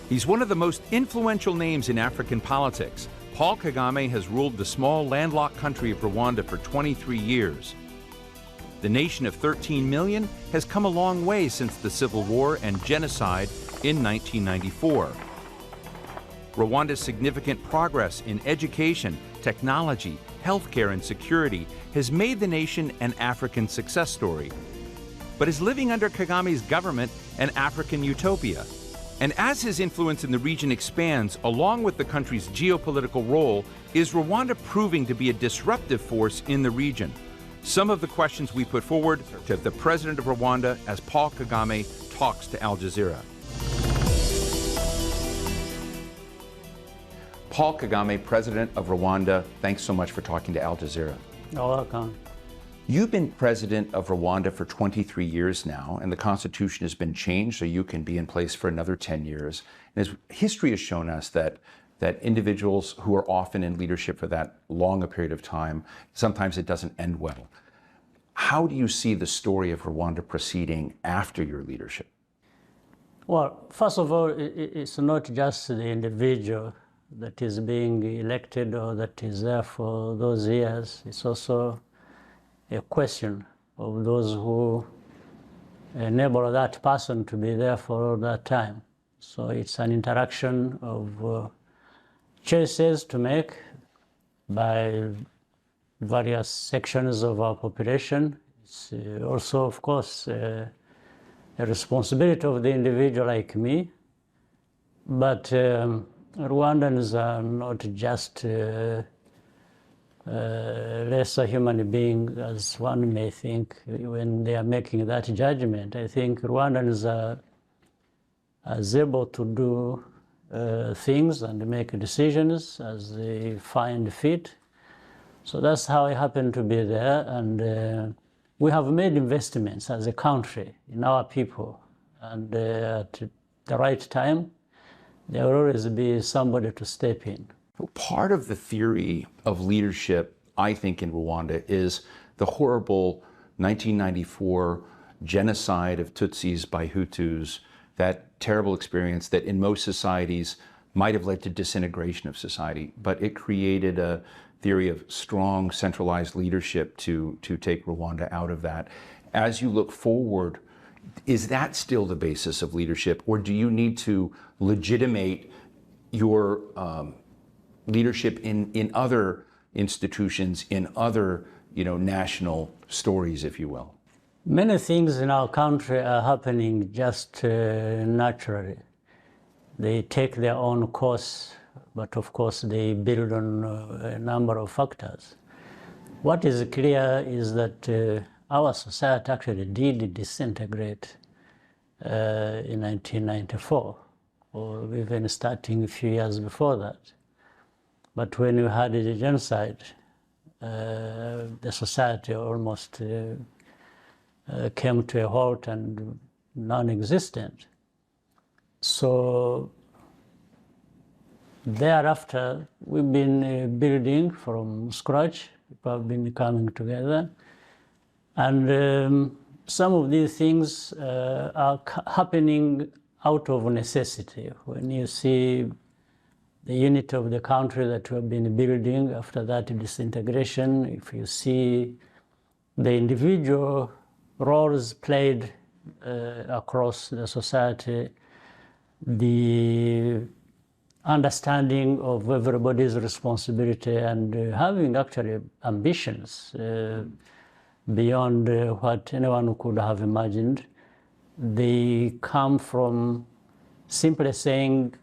He's one of the most influential names in African politics. Paul Kagame has ruled the small landlocked country of Rwanda for 23 years. The nation of 13 million has come a long way since the civil war and genocide in 1994. Rwanda's significant progress in education, technology, healthcare, and security has made the nation an African success story. But is living under Kagame's government an African utopia? And as his influence in the region expands, along with the country's geopolitical role, is Rwanda proving to be a disruptive force in the region? Some of the questions we put forward to the president of Rwanda as Paul Kagame talks to Al Jazeera. Paul Kagame, president of Rwanda, thanks so much for talking to Al Jazeera. You're welcome. You've been president of Rwanda for 23 years now, and the constitution has been changed so you can be in place for another 10 years. And as history has shown us that individuals who are often in leadership for that long a period of time, sometimes it doesn't end well. How do you see the story of Rwanda proceeding after your leadership? Well, first of all, it's not just the individual that is being elected or that is there for those years. It's also a question of those who enable that person to be there for all that time. So it's an interaction of choices to make by various sections of our population. It's also, of course, a responsibility of the individual like me. But Rwandans are not just lesser human beings, as one may think when they are making that judgment. I think Rwandans are as able to do things and make decisions as they find fit. So that's how I happen to be there. And we have made investments as a country in our people. And at the right time, there will always be somebody to step in. Part of the theory of leadership, I think, in Rwanda is the horrible 1994 genocide of Tutsis by Hutus, that terrible experience that in most societies might have led to disintegration of society, but it created a theory of strong centralized leadership to take Rwanda out of that. As you look forward, is that still the basis of leadership, or do you need to legitimate your leadership in other institutions, in other national stories, if you will? Many things in our country are happening just naturally. They take their own course, but of course they build on a number of factors. What is clear is that our society actually did disintegrate in 1994, or even starting a few years before that. But when you had the genocide, the society almost came to a halt and non-existent. So thereafter, we've been building from scratch. People have been coming together. And some of these things are happening out of necessity. When you see the unity of the country that we have been building after that disintegration, if you see the individual roles played across the society, the understanding of everybody's responsibility and having actually ambitions beyond what anyone could have imagined, they come from simply saying,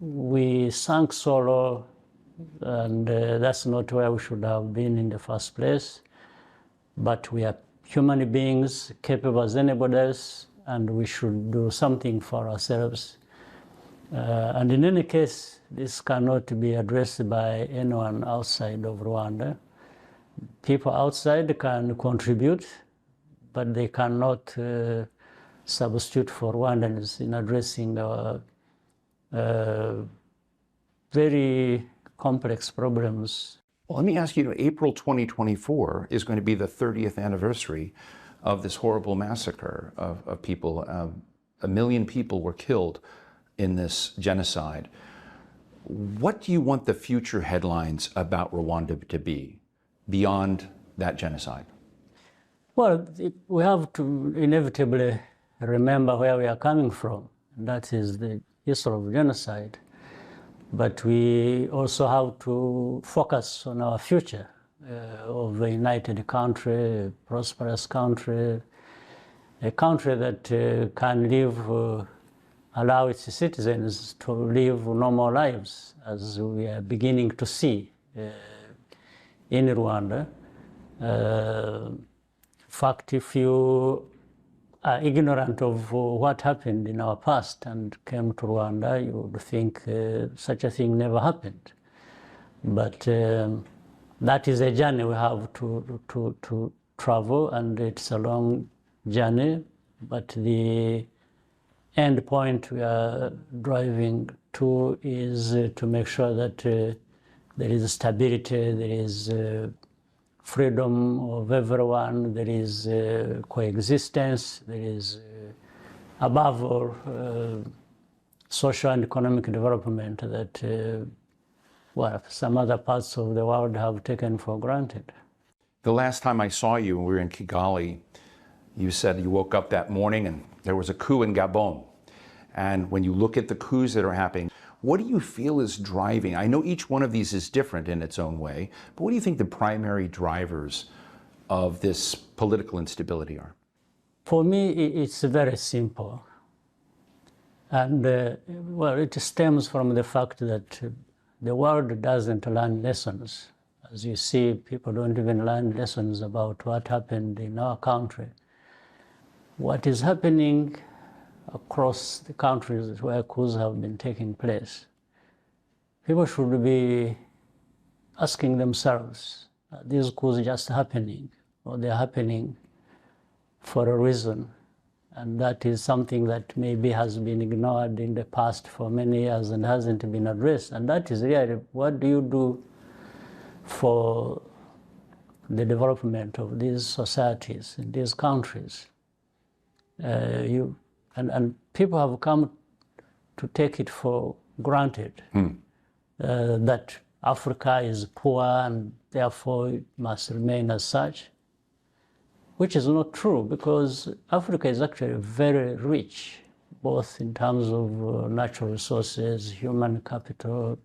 we sank so low, and that's not where we should have been in the first place. But we are human beings, capable as anybody else, and we should do something for ourselves. And in any case, this cannot be addressed by anyone outside of Rwanda. People outside can contribute, but they cannot substitute for Rwandans in addressing our very complex problems. Well, let me ask you, April 2024 is going to be the 30th anniversary of this horrible massacre of people. 1 million people were killed in this genocide. What do you want the future headlines about Rwanda to be beyond that genocide? Well, we have to inevitably remember where we are coming from, and that is the history of genocide. But we also have to focus on our future of a united country, a prosperous country, a country that can live, allow its citizens to live normal lives, as we are beginning to see in Rwanda. In fact, if you are ignorant of what happened in our past and came to Rwanda, you would think such a thing never happened. But that is a journey we have to travel, and it's a long journey. But the end point we are driving to is to make sure that there is stability, there is freedom of everyone, there is coexistence, there is, above all, social and economic development that well, some other parts of the world have taken for granted. The last time I saw you, when we were in Kigali, you said you woke up that morning and there was a coup in Gabon. And when you look at the coups that are happening, what do you feel is driving? I know each one of these is different in its own way, but what do you think the primary drivers of this political instability are? For me, it's very simple. And well, it stems from the fact that the world doesn't learn lessons. As you see, people don't even learn lessons about what happened in our country. What is happening across the countries where coups have been taking place, people should be asking themselves, are these coups just happening, or they're happening for a reason? And that is something that maybe has been ignored in the past for many years and hasn't been addressed. And that is really, what do you do for the development of these societies in these countries? And people have come to take it for granted that Africa is poor and therefore it must remain as such, which is not true, because Africa is actually very rich, both in terms of natural resources, human capital,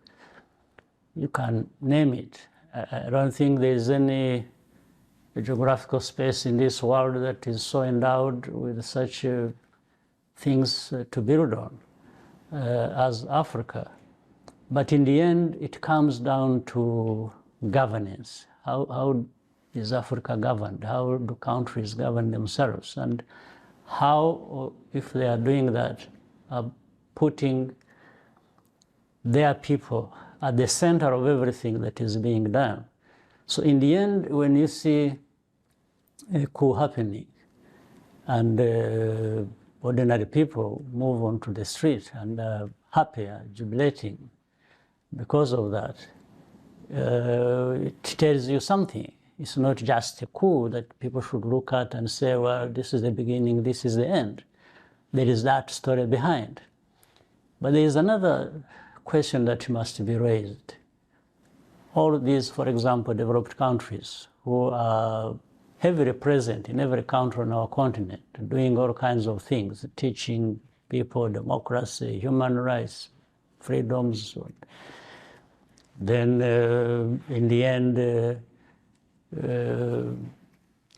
you can name it. I don't think there's any geographical space in this world that is so endowed with such things to build on as Africa. But in the end, it comes down to governance. How is Africa governed? How do countries govern themselves? And how, if they are doing that, are putting their people at the center of everything that is being done. So in the end, when you see a coup happening and ordinary people move onto the street and are happy, jubilating because of that, it tells you something. It's not just a coup that people should look at and say, well, this is the beginning, this is the end. There is that story behind. But there is another question that must be raised. All of these, for example, developed countries who are heavily present in every country on our continent, doing all kinds of things, teaching people democracy, human rights, freedoms. Then in the end,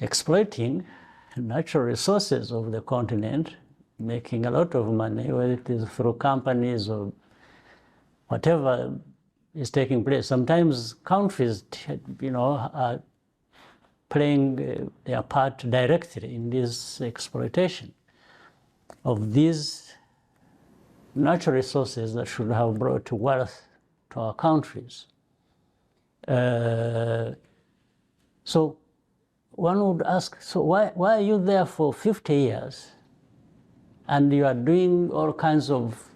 exploiting natural resources of the continent, making a lot of money, whether it is through companies or whatever is taking place. Sometimes countries, are playing their part directly in this exploitation of these natural resources that should have brought wealth to our countries. So one would ask, so why are you there for 50 years and you are doing all kinds of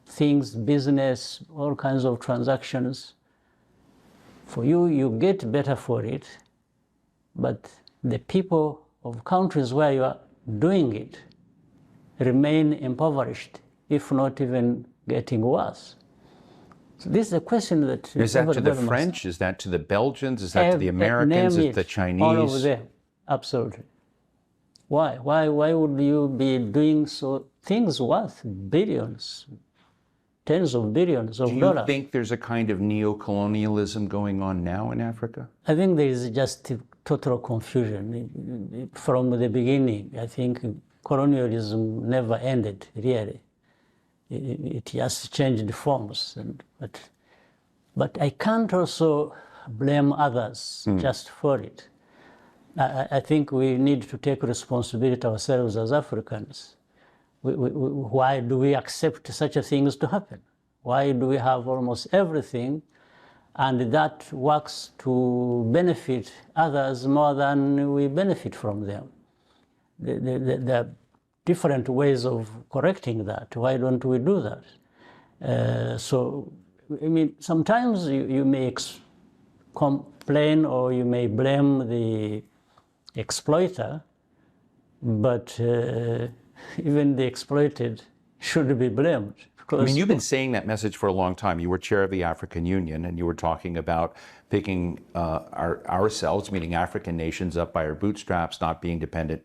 things, business, all kinds of transactions, For you, you get better for it, but the people of countries where you are doing it remain impoverished, if not even getting worse. So this is a question that Is that to the everybody French? Is that to the Belgians? Is that to the Americans? Is it the Chinese? All of them, absolutely. Why? Why would you be doing so things worth billions, tens of billions of dollars? Do you think there's a kind of neo-colonialism going on now in Africa? I think there is just total confusion from the beginning. I think colonialism never ended, really. It just changed forms. But I can't also blame others just for it. I think we need to take responsibility ourselves as Africans. Why do we accept such a things to happen? Why do we have almost everything and that works to benefit others more than we benefit from them? There are different ways of correcting that. Why don't we do that? So, I mean, sometimes you may complain or you may blame the exploiter, but even the exploited should be blamed. I mean, you've been saying that message for a long time. You were chair of the African Union, and you were talking about picking ourselves, meaning African nations, up by our bootstraps, not being dependent,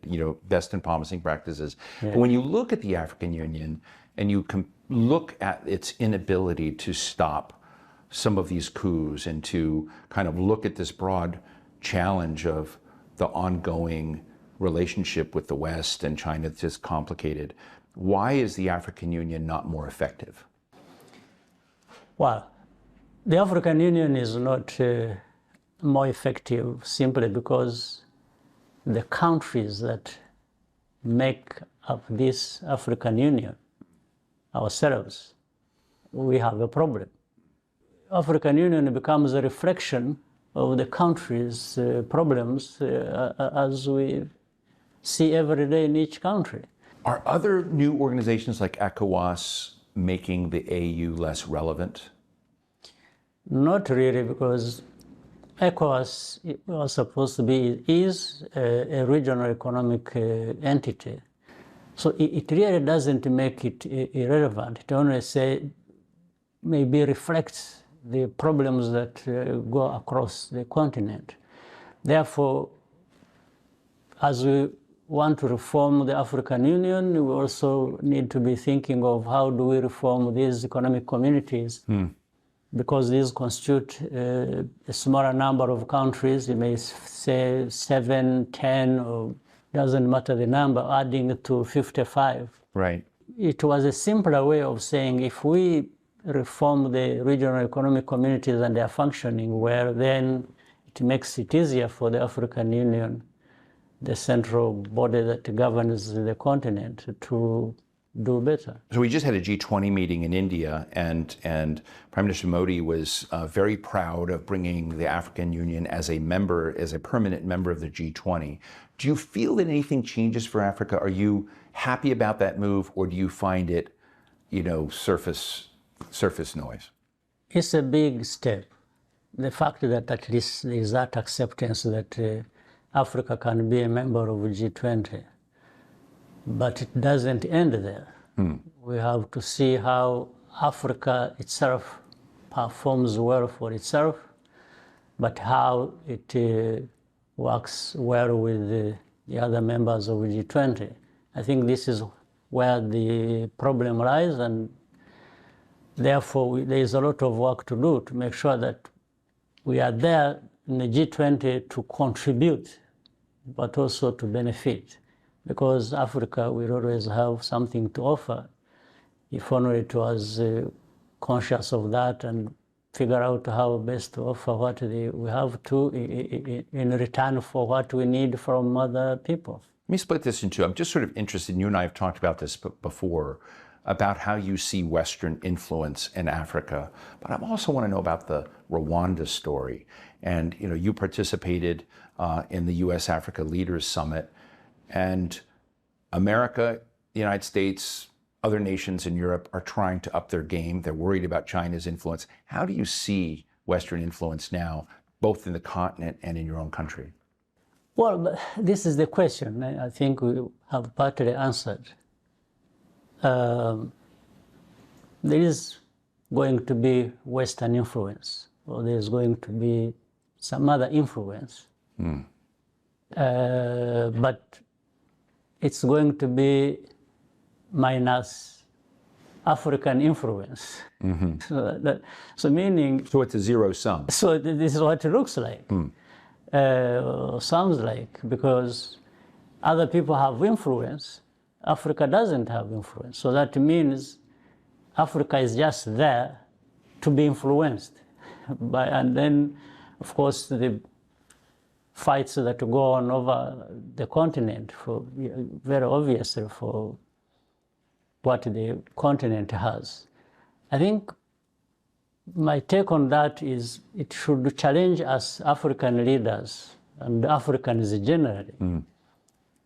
best in promising practices. Yeah. But when you look at the African Union and you look at its inability to stop some of these coups and to kind of look at this broad challenge of the ongoing relationship with the West and China that's just complicated, why is the African Union not more effective? Well, the African Union is not more effective simply because the countries that make up this African Union, ourselves, we have a problem. African Union becomes a reflection of the country's problems as we see every day in each country. Are other new organizations like ECOWAS making the AU less relevant? Not really, because ECOWAS was supposed to be, is a regional economic entity. So it really doesn't make it irrelevant. It only maybe reflects the problems that go across the continent. Therefore, as we want to reform the African Union, we also need to be thinking of how do we reform these economic communities, because these constitute a smaller number of countries. You may say 7, 10, or doesn't matter the number, adding to 55. Right. It was a simpler way of saying if we reform the regional economic communities and their functioning well, then it makes it easier for the African Union, the central body that governs the continent, to do better. So we just had a G20 meeting in India, and Prime Minister Modi was very proud of bringing the African Union as a member, as a permanent member of the G20. Do you feel that anything changes for Africa? Are you happy about that move, or do you find it, surface noise? It's a big step. The fact that at least there is that acceptance that Africa can be a member of G20, but it doesn't end there. We have to see how Africa itself performs well for itself, but how it works well with the other members of G20. I think this is where the problem lies, and therefore there is a lot of work to do to make sure that we are there in the G20 to contribute, but also to benefit. Because Africa will always have something to offer if only it was conscious of that and figure out how best to offer what we have to in return for what we need from other people. Let me split this in two. I'm just sort of interested, and you and I have talked about this before, about how you see Western influence in Africa. But I also want to know about the Rwanda story. And you participated in the U.S.-Africa Leaders Summit. And America, the United States, other nations in Europe are trying to up their game. They're worried about China's influence. How do you see Western influence now, both in the continent and in your own country? Well, this is the question I think we have partly answered. There is going to be Western influence, or there's going to be some other influence. But it's going to be minus African influence. So meaning... So it's a zero sum. So this is what it looks like, sounds like, because other people have influence, Africa doesn't have influence. So that means Africa is just there to be influenced by, and then, of course, the fights that go on over the continent, for very obviously for what the continent has. I think my take on that is it should challenge us African leaders and Africans generally.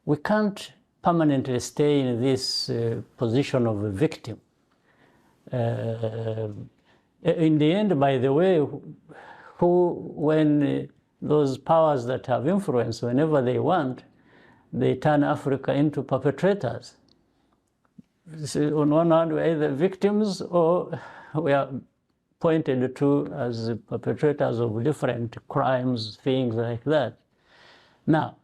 We can't permanently stay in this position of a victim. In the end, by the way, when those powers that have influence, whenever they want, they turn Africa into perpetrators. So on one hand, we're either victims or we are pointed to as perpetrators of different crimes, things like that. Now,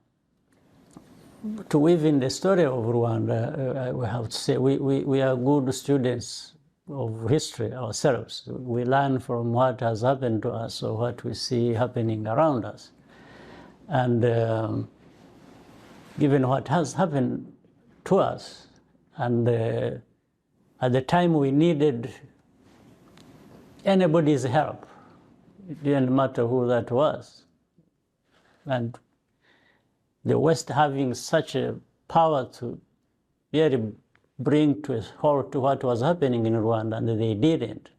to weave in the story of Rwanda, we have to say we are good students of history ourselves. We learn from what has happened to us or what we see happening around us. And given what has happened to us, and at the time we needed anybody's help, it didn't matter who that was. And the West having such a power to really bring to a halt to what was happening in Rwanda, and they didn't.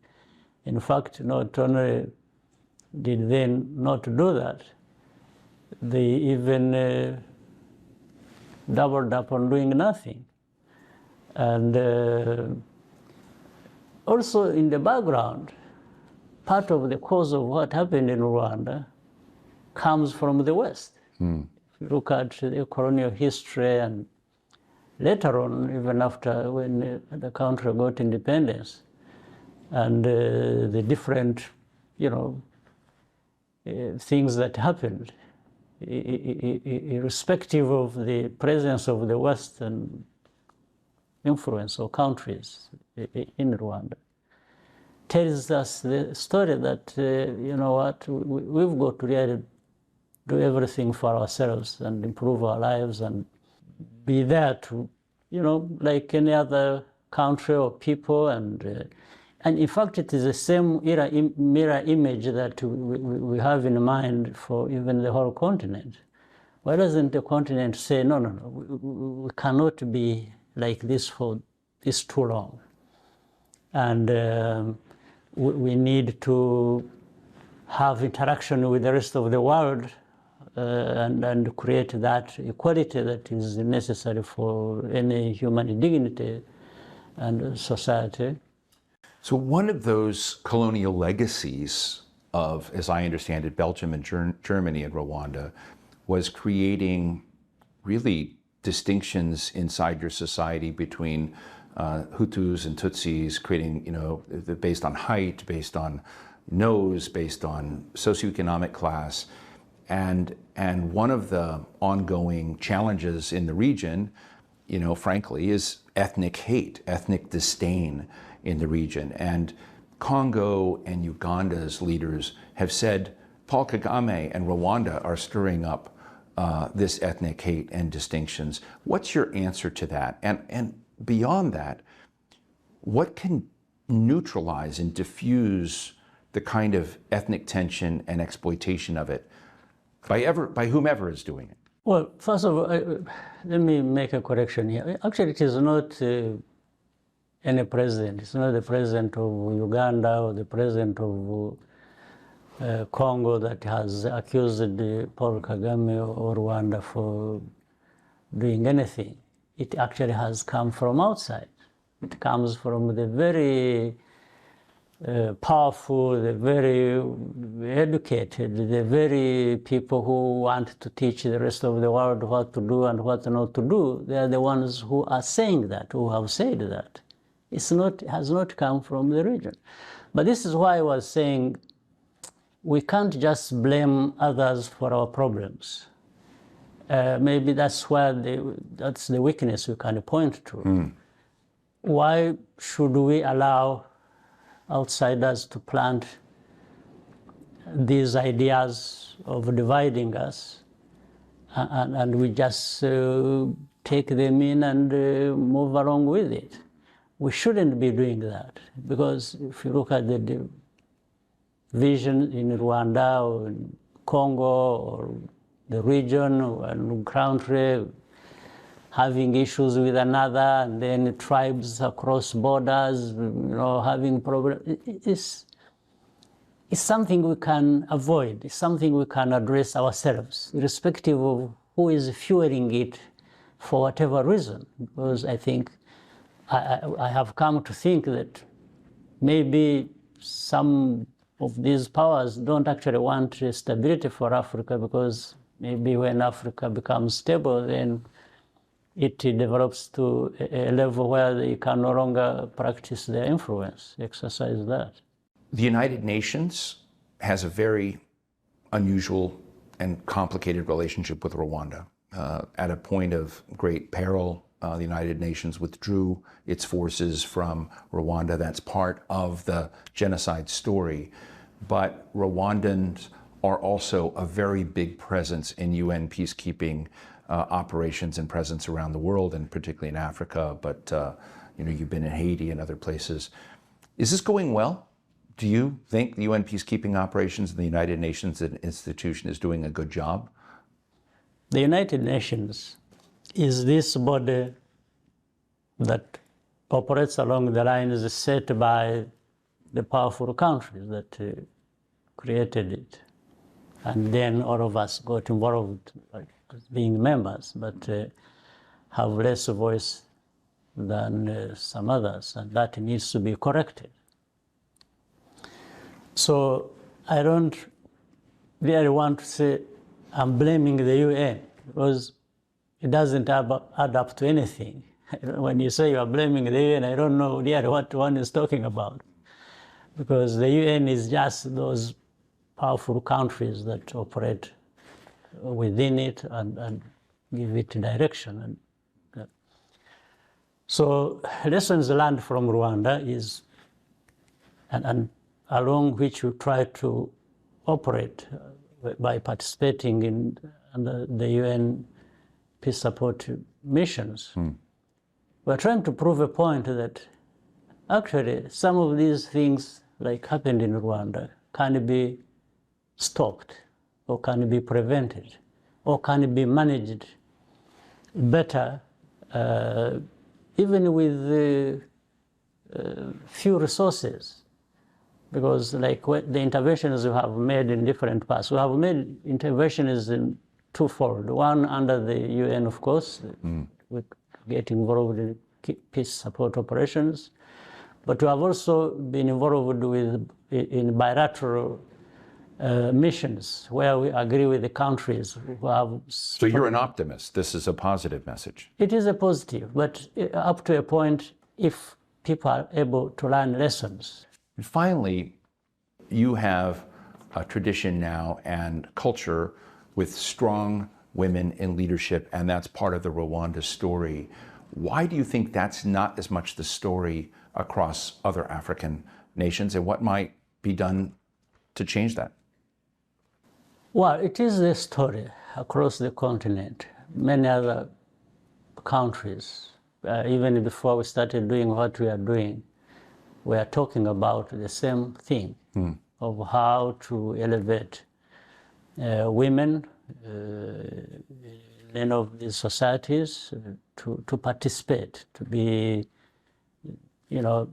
In fact, not only did they not do that, they even doubled up on doing nothing. And also in the background, part of the cause of what happened in Rwanda comes from the West. If you look at the colonial history, and later on, even after when the country got independence, and the different, things that happened, irrespective of the presence of the Western influence or countries in Rwanda, tells us the story that, we've got to really do everything for ourselves and improve our lives and be there to, like any other country or people. And in fact, it is the same mirror image that we have in mind for even the whole continent. Why doesn't the continent say, no, we cannot be like this for this too long? And we need to have interaction with the rest of the world and create that equality that is necessary for any human dignity and society. So one of those colonial legacies of, as I understand it, Belgium and Germany and Rwanda was creating really distinctions inside your society between Hutus and Tutsis, creating, based on height, based on nose, based on socioeconomic class. And one of the ongoing challenges in the region, frankly, is ethnic hate, ethnic disdain in the region. And Congo and Uganda's leaders have said Paul Kagame and Rwanda are stirring up this ethnic hate and distinctions. What's your answer to that? And beyond that, what can neutralize and diffuse the kind of ethnic tension and exploitation of it by whomever is doing it? Well, first of all, let me make a correction here. Actually, it is not any president. It's not the president of Uganda or the president of Congo that has accused Paul Kagame or Rwanda for doing anything. It actually has come from outside. It comes from the very powerful, the very educated, the very people who want to teach the rest of the world what to do and what not to do, they are the ones who are saying that, who have said that. It has not come from the region. But this is why I was saying we can't just blame others for our problems. Maybe that's that's the weakness we can point to. Why should we allow outsiders to plant these ideas of dividing us, and we just take them in and move along with it? We shouldn't be doing that, because if you look at the division in Rwanda or in Congo or the region or country, having issues with another, and then tribes across borders, having problems. It's something we can avoid. It's something we can address ourselves, irrespective of who is fueling it for whatever reason. Because I think I have come to think that maybe some of these powers don't actually want stability for Africa, because maybe when Africa becomes stable, then it develops to a level where they can no longer practice their influence, exercise that. The United Nations has a very unusual and complicated relationship with Rwanda. At a point of great peril, the United Nations withdrew its forces from Rwanda. That's part of the genocide story. But Rwandans are also a very big presence in UN peacekeeping operations and presence around the world, and particularly in Africa, but you've been in Haiti and other places. Is this going well? Do you think the UN peacekeeping operations in the United Nations as an institution is doing a good job? The United Nations is this body that operates along the lines set by the powerful countries that created it. And then all of us got involved, like being members, but have less voice than some others, and that needs to be corrected. So I don't really want to say I'm blaming the UN, because it doesn't add up to anything. When you say you are blaming the UN, I don't know really what one is talking about, because the UN is just those powerful countries that operate within it and give it direction. So lessons learned from Rwanda is, and along which we try to operate by participating in the UN peace support missions. We're trying to prove a point that actually some of these things, like happened in Rwanda, can be stopped, or can be prevented, or can be managed better, even with few resources. Because like the interventions we have made in different parts, we have made interventions in twofold. One under the UN, of course, we get involved in peace support operations, but we have also been involved in bilateral missions where we agree with the countries who have... So you're an optimist. This is a positive message. It is a positive, but up to a point, if people are able to learn lessons. And finally, you have a tradition now and culture with strong women in leadership, and that's part of the Rwanda story. Why do you think that's not as much the story across other African nations, and what might be done to change that? Well, it is the story across the continent. Many other countries, even before we started doing what we are doing, we are talking about the same thing of how to elevate women in of these societies to participate, to be,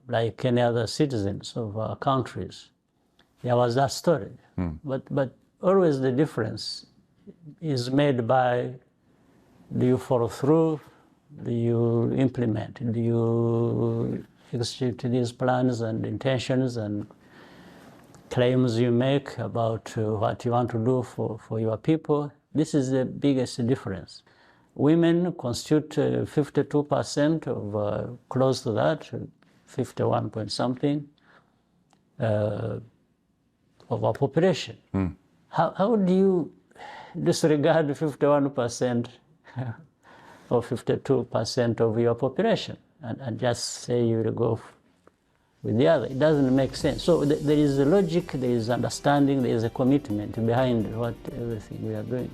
like any other citizens of our countries. There was that story, but always the difference is made by, do you follow through? Do you implement? Do you execute these plans and intentions and claims you make about what you want to do for your people. This is the biggest difference. Women constitute 52% of, close to that, 51 point something, of our population. How do you disregard 51% or 52% of your population and just say you will go with the other? It doesn't make sense. So there is a logic, there is understanding, there is a commitment behind everything we are doing.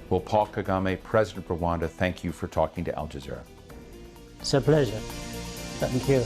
Well, Paul Kagame, President of Rwanda, thank you for talking to Al Jazeera. It's a pleasure. Thank you.